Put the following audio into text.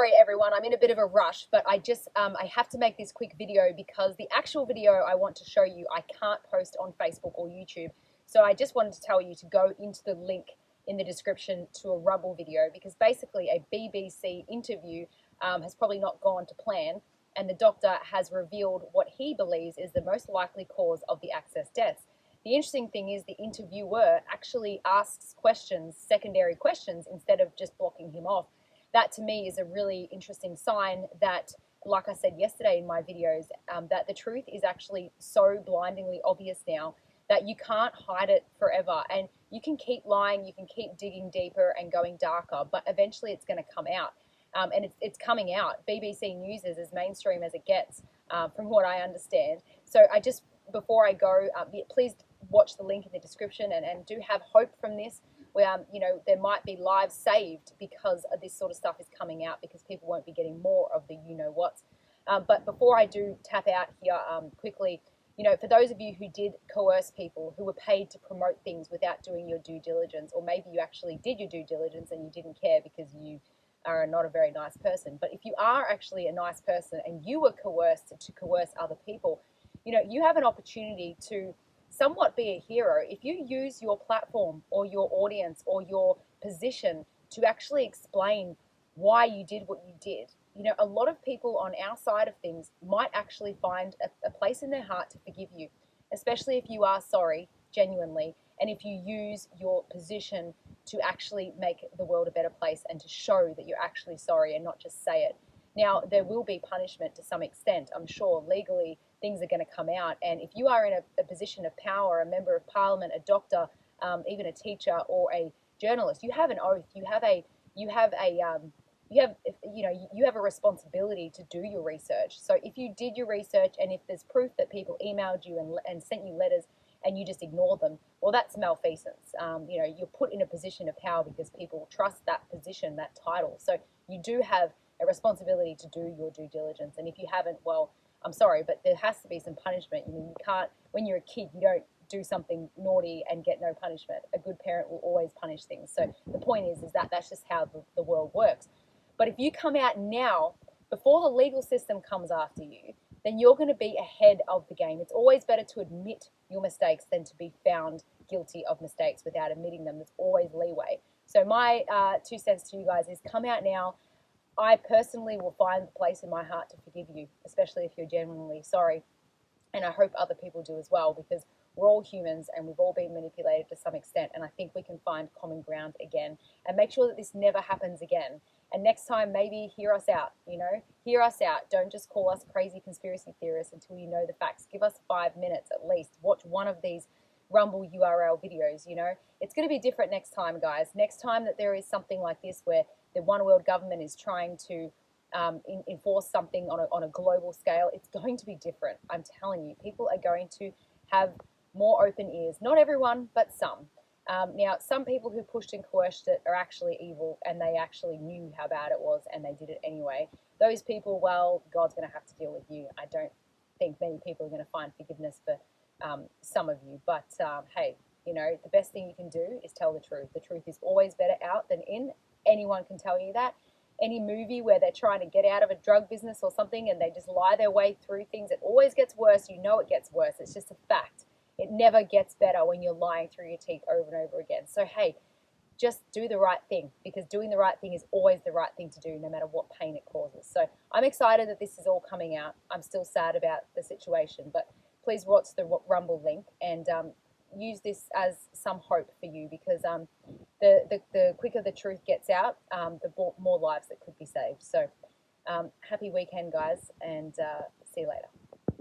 sorry everyone, I'm in a bit of a rush, but I have to make this quick video because the actual video I want to show you I can't post on Facebook or YouTube. So I just wanted to tell you to go into the link in the description to a Rumble video, because basically a BBC interview has probably not gone to plan, and the doctor has revealed what he believes is the most likely cause of the access deaths. The interesting thing is the interviewer actually asks questions, secondary questions, instead of just blocking him off. That to me is a really interesting sign that, like I said yesterday in my videos, that the truth is actually so blindingly obvious now that you can't hide it forever. And you can keep lying, you can keep digging deeper and going darker, but eventually it's going to come out. And it's coming out. BBC News is as mainstream as it gets, from what I understand. So before I go, please watch the link in the description and do have hope from this. Where, there might be lives saved because of this sort of stuff is coming out, because people won't be getting more of the you-know-whats. But before I do tap out here quickly, for those of you who did coerce people, who were paid to promote things without doing your due diligence, or maybe you actually did your due diligence and you didn't care because you are not a very nice person. But if you are actually a nice person and you were coerced to coerce other people, you have an opportunity to somewhat be a hero if you use your platform or your audience or your position to actually explain why you did what you did. A lot of people on our side of things might actually find a place in their heart to forgive you, especially if you are sorry genuinely, and if you use your position to actually make the world a better place and to show that you're actually sorry and not just say it. Now, there will be punishment to some extent. I'm sure legally things are going to come out. And if you are in a position of power, a member of parliament, a doctor, even a teacher or a journalist, you have an oath. You have a responsibility to do your research. So if you did your research and if there's proof that people emailed you and sent you letters and you just ignore them, well, that's malfeasance. You're put in a position of power because people trust that position, that title. So you do have a responsibility to do your due diligence. And if you haven't, well, I'm sorry, but there has to be some punishment. You can't, when you're a kid, you don't do something naughty and get no punishment. A good parent will always punish things. So the point is that that's just how the world works. But if you come out now, before the legal system comes after you, then you're going to be ahead of the game. It's always better to admit your mistakes than to be found guilty of mistakes without admitting them. There's always leeway. So my 2 cents to you guys is come out now. I personally will find the place in my heart to forgive you, especially if you're genuinely sorry. And I hope other people do as well, because we're all humans and we've all been manipulated to some extent. And I think we can find common ground again and make sure that this never happens again. And next time, maybe hear us out, hear us out. Don't just call us crazy conspiracy theorists until you know the facts. Give us 5 minutes at least. Watch one of these Rumble URL videos, It's going to be different next time, guys. Next time that there is something like this where the one world government is trying to enforce something on a global scale, it's going to be different. I'm telling you, people are going to have more open ears. Not everyone, but some. Now, some people who pushed and coerced it are actually evil, and they actually knew how bad it was, and they did it anyway. Those people, well, God's going to have to deal with you. I don't think many people are going to find forgiveness for some of you. But, hey, the best thing you can do is tell the truth. The truth is always better out than in. Anyone can tell you that. Any movie where they're trying to get out of a drug business or something and they just lie their way through things, it always gets worse. It gets worse. It's just a fact. It never gets better when you're lying through your teeth over and over again. So, hey, just do the right thing, because doing the right thing is always the right thing to do, no matter what pain it causes. So I'm excited that this is all coming out. I'm still sad about the situation, but please watch the Rumble link and use this as some hope for you, because the quicker the truth gets out, the more lives that could be saved. So happy weekend, guys, and see you later.